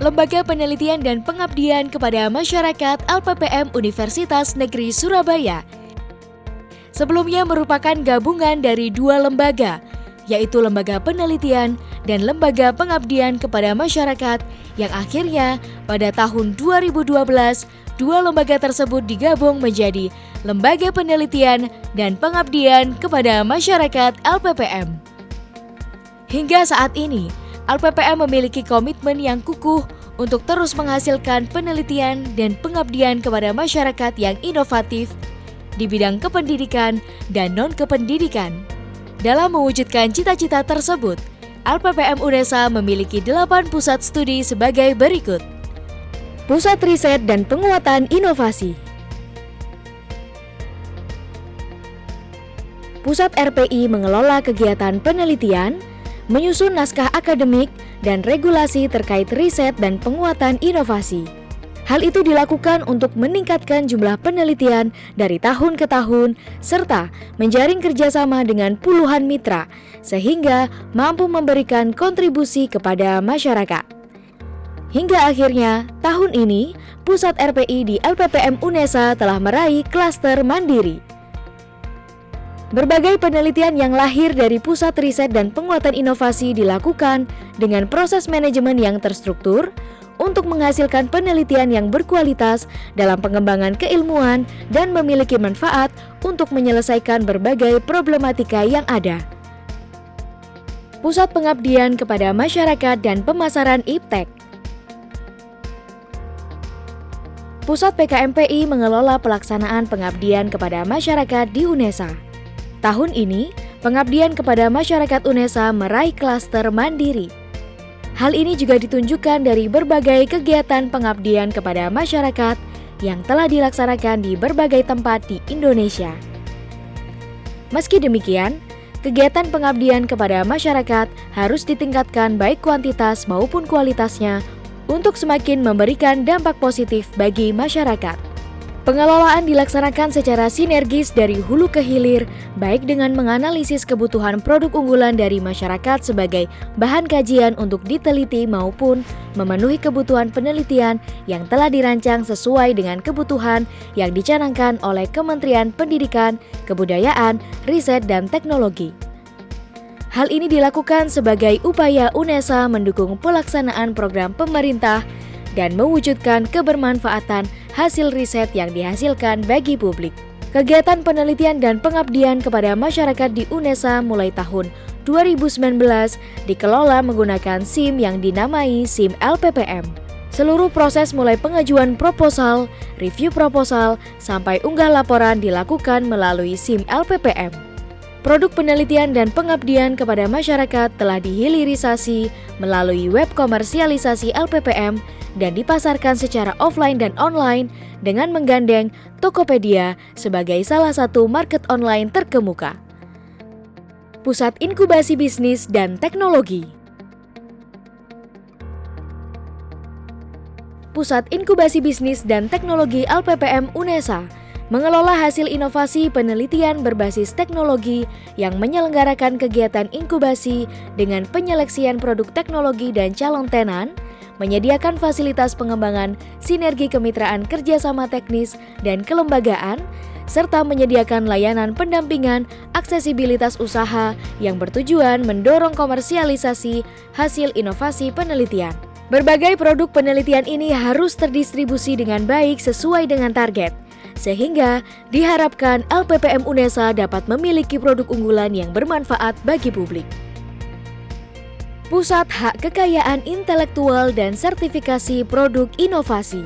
Lembaga Penelitian dan Pengabdian kepada Masyarakat LPPM Universitas Negeri Surabaya sebelumnya merupakan gabungan dari dua lembaga, yaitu Lembaga Penelitian dan Lembaga Pengabdian kepada Masyarakat yang akhirnya pada tahun 2012 dua lembaga tersebut digabung menjadi Lembaga Penelitian dan Pengabdian kepada Masyarakat LPPM. Hingga saat ini, LPPM memiliki komitmen yang kukuh untuk terus menghasilkan penelitian dan pengabdian kepada masyarakat yang inovatif di bidang kependidikan dan non-kependidikan. Dalam mewujudkan cita-cita tersebut, LPPM UNESA memiliki 8 pusat studi sebagai berikut. Pusat Riset dan Penguatan Inovasi. Pusat RPI mengelola kegiatan penelitian, menyusun naskah akademik, dan regulasi terkait riset dan penguatan inovasi. Hal itu dilakukan untuk meningkatkan jumlah penelitian dari tahun ke tahun, serta menjaring kerjasama dengan puluhan mitra, sehingga mampu memberikan kontribusi kepada masyarakat. Hingga akhirnya, tahun ini, Pusat RPI di LPPM UNESA telah meraih klaster mandiri. Berbagai penelitian yang lahir dari Pusat Riset dan Penguatan Inovasi dilakukan dengan proses manajemen yang terstruktur untuk menghasilkan penelitian yang berkualitas dalam pengembangan keilmuan dan memiliki manfaat untuk menyelesaikan berbagai problematika yang ada. Pusat Pengabdian kepada Masyarakat dan Pemasaran IPTEK. Pusat PKMPI mengelola pelaksanaan pengabdian kepada masyarakat di UNESA. Tahun ini, pengabdian kepada masyarakat UNESA meraih klaster mandiri. Hal ini juga ditunjukkan dari berbagai kegiatan pengabdian kepada masyarakat yang telah dilaksanakan di berbagai tempat di Indonesia. Meski demikian, kegiatan pengabdian kepada masyarakat harus ditingkatkan baik kuantitas maupun kualitasnya untuk semakin memberikan dampak positif bagi masyarakat. Pengelolaan dilaksanakan secara sinergis dari hulu ke hilir, baik dengan menganalisis kebutuhan produk unggulan dari masyarakat sebagai bahan kajian untuk diteliti maupun memenuhi kebutuhan penelitian yang telah dirancang sesuai dengan kebutuhan yang dicanangkan oleh Kementerian Pendidikan, Kebudayaan, Riset, dan Teknologi. Hal ini dilakukan sebagai upaya UNESA mendukung pelaksanaan program pemerintah dan mewujudkan kebermanfaatan hasil riset yang dihasilkan bagi publik. Kegiatan penelitian dan pengabdian kepada masyarakat di UNESA mulai tahun 2019 dikelola menggunakan SIM yang dinamai SIM LPPM. Seluruh proses mulai pengajuan proposal, review proposal, sampai unggah laporan dilakukan melalui SIM LPPM. Produk penelitian dan pengabdian kepada masyarakat telah dihilirisasi melalui web komersialisasi LPPM dan dipasarkan secara offline dan online dengan menggandeng Tokopedia sebagai salah satu market online terkemuka. Pusat Inkubasi Bisnis dan Teknologi. Pusat Inkubasi Bisnis dan Teknologi LPPM UNESA mengelola hasil inovasi penelitian berbasis teknologi yang menyelenggarakan kegiatan inkubasi dengan penyeleksian produk teknologi dan calon tenan, menyediakan fasilitas pengembangan sinergi kemitraan kerjasama teknis dan kelembagaan, serta menyediakan layanan pendampingan aksesibilitas usaha yang bertujuan mendorong komersialisasi hasil inovasi penelitian. Berbagai produk penelitian ini harus terdistribusi dengan baik sesuai dengan target, sehingga diharapkan LPPM UNESA dapat memiliki produk unggulan yang bermanfaat bagi publik. Pusat Hak Kekayaan Intelektual dan Sertifikasi Produk Inovasi.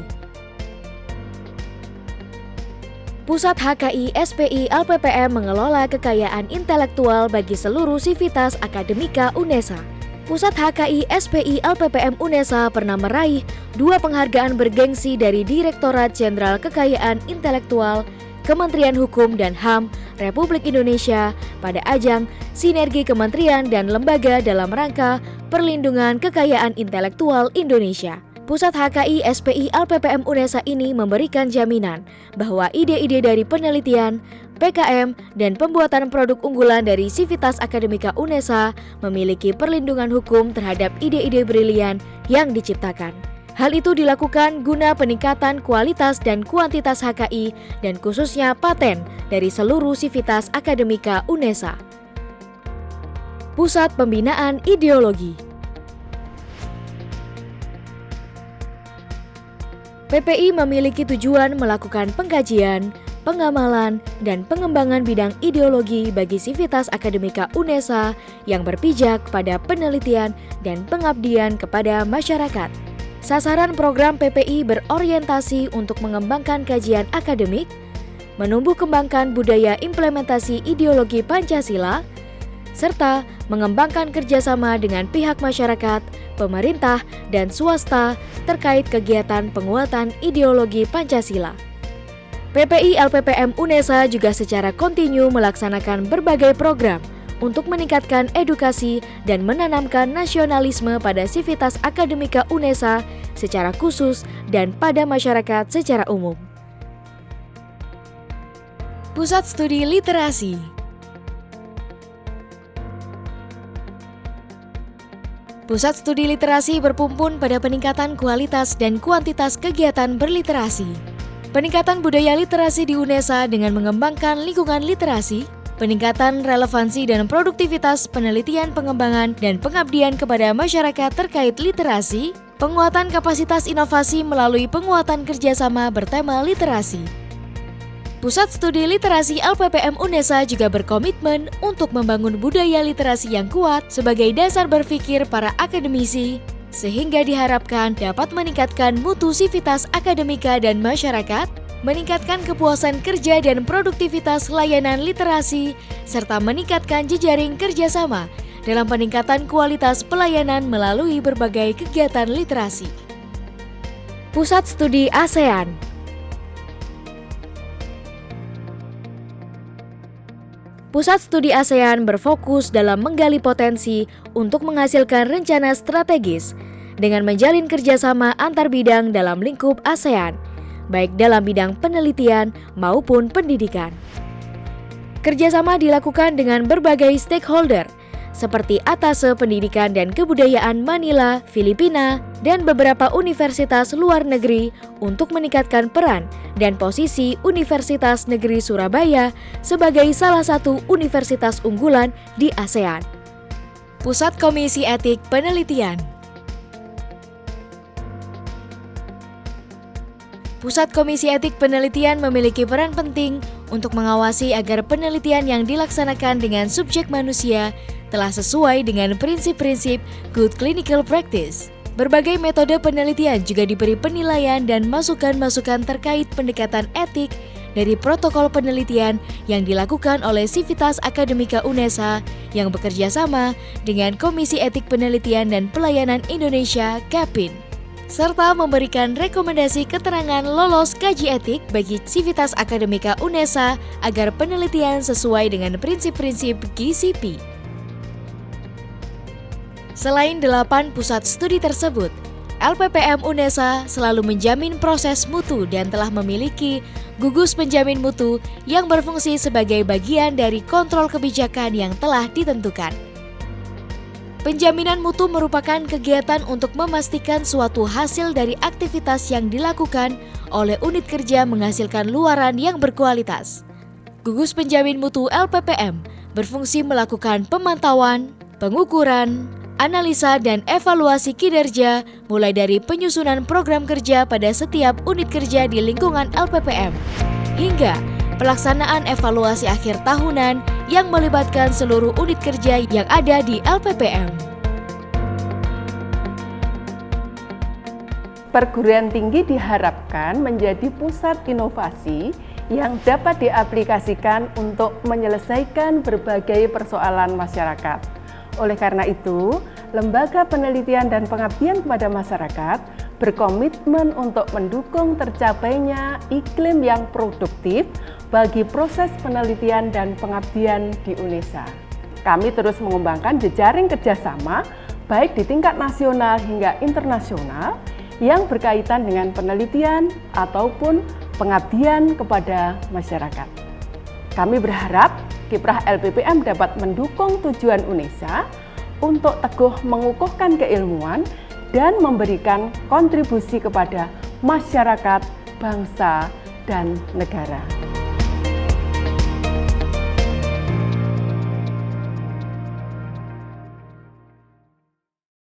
Pusat HKI SPI LPPM mengelola kekayaan intelektual bagi seluruh sivitas akademika UNESA. Pusat HKI SPI LPPM UNESA pernah meraih 2 penghargaan bergengsi dari Direktorat Jenderal Kekayaan Intelektual Kementerian Hukum dan HAM Republik Indonesia pada ajang Sinergi Kementerian dan Lembaga dalam rangka Perlindungan Kekayaan Intelektual Indonesia. Pusat HKI SPI LPPM UNESA ini memberikan jaminan bahwa ide-ide dari penelitian, PKM, dan pembuatan produk unggulan dari Sivitas Akademika UNESA memiliki perlindungan hukum terhadap ide-ide brilian yang diciptakan. Hal itu dilakukan guna peningkatan kualitas dan kuantitas HKI dan khususnya paten dari seluruh Sivitas Akademika UNESA. Pusat Pembinaan Ideologi. PPI memiliki tujuan melakukan pengkajian, pengamalan, dan pengembangan bidang ideologi bagi Sivitas Akademika UNESA yang berpijak pada penelitian dan pengabdian kepada masyarakat. Sasaran program PPI berorientasi untuk mengembangkan kajian akademik, menumbuh kembangkan budaya implementasi ideologi Pancasila, serta mengembangkan kerjasama dengan pihak masyarakat, pemerintah, dan swasta terkait kegiatan penguatan ideologi Pancasila. PPI LPPM UNESA juga secara kontinu melaksanakan berbagai program untuk meningkatkan edukasi dan menanamkan nasionalisme pada Sivitas Akademika UNESA secara khusus dan pada masyarakat secara umum. Pusat Studi Literasi. Pusat Studi Literasi berpumpun pada peningkatan kualitas dan kuantitas kegiatan berliterasi. Peningkatan budaya literasi di UNESA dengan mengembangkan lingkungan literasi, peningkatan relevansi dan produktivitas penelitian pengembangan dan pengabdian kepada masyarakat terkait literasi, penguatan kapasitas inovasi melalui penguatan kerjasama bertema literasi. Pusat Studi Literasi LPPM UNESA juga berkomitmen untuk membangun budaya literasi yang kuat sebagai dasar berpikir para akademisi, sehingga diharapkan dapat meningkatkan mutu sivitas akademika dan masyarakat, meningkatkan kepuasan kerja dan produktivitas layanan literasi, serta meningkatkan jejaring kerjasama dalam peningkatan kualitas pelayanan melalui berbagai kegiatan literasi. Pusat Studi ASEAN. Pusat Studi ASEAN berfokus dalam menggali potensi untuk menghasilkan rencana strategis dengan menjalin kerjasama antar bidang dalam lingkup ASEAN, baik dalam bidang penelitian maupun pendidikan. Kerjasama dilakukan dengan berbagai stakeholder, seperti Atase Pendidikan dan Kebudayaan Manila, Filipina, dan beberapa universitas luar negeri untuk meningkatkan peran dan posisi Universitas Negeri Surabaya sebagai salah satu universitas unggulan di ASEAN. Pusat Komisi Etik Penelitian. Pusat Komisi Etik Penelitian memiliki peran penting untuk mengawasi agar penelitian yang dilaksanakan dengan subjek manusia telah sesuai dengan prinsip-prinsip Good Clinical Practice. Berbagai metode penelitian juga diberi penilaian dan masukan-masukan terkait pendekatan etik dari protokol penelitian yang dilakukan oleh Sivitas Akademika UNESA yang bekerja sama dengan Komisi Etik Penelitian dan Pelayanan Indonesia (KEPIN), serta memberikan rekomendasi keterangan lolos kaji etik bagi Sivitas Akademika UNESA agar penelitian sesuai dengan prinsip-prinsip GCP. Selain 8 pusat studi tersebut, LPPM UNESA selalu menjamin proses mutu dan telah memiliki gugus penjamin mutu yang berfungsi sebagai bagian dari kontrol kebijakan yang telah ditentukan. Penjaminan mutu merupakan kegiatan untuk memastikan suatu hasil dari aktivitas yang dilakukan oleh unit kerja menghasilkan luaran yang berkualitas. Gugus penjamin mutu LPPM berfungsi melakukan pemantauan, pengukuran, analisa dan evaluasi kinerja mulai dari penyusunan program kerja pada setiap unit kerja di lingkungan LPPM hingga pelaksanaan evaluasi akhir tahunan yang melibatkan seluruh unit kerja yang ada di LPPM. Perguruan tinggi diharapkan menjadi pusat inovasi yang dapat diaplikasikan untuk menyelesaikan berbagai persoalan masyarakat. Oleh karena itu, Lembaga Penelitian dan Pengabdian kepada Masyarakat berkomitmen untuk mendukung tercapainya iklim yang produktif bagi proses penelitian dan pengabdian di UNESA. Kami terus mengembangkan jejaring kerjasama baik di tingkat nasional hingga internasional yang berkaitan dengan penelitian ataupun pengabdian kepada masyarakat. Kami berharap Kiprah LPPM dapat mendukung tujuan UNESA untuk teguh mengukuhkan keilmuan dan memberikan kontribusi kepada masyarakat, bangsa, dan negara.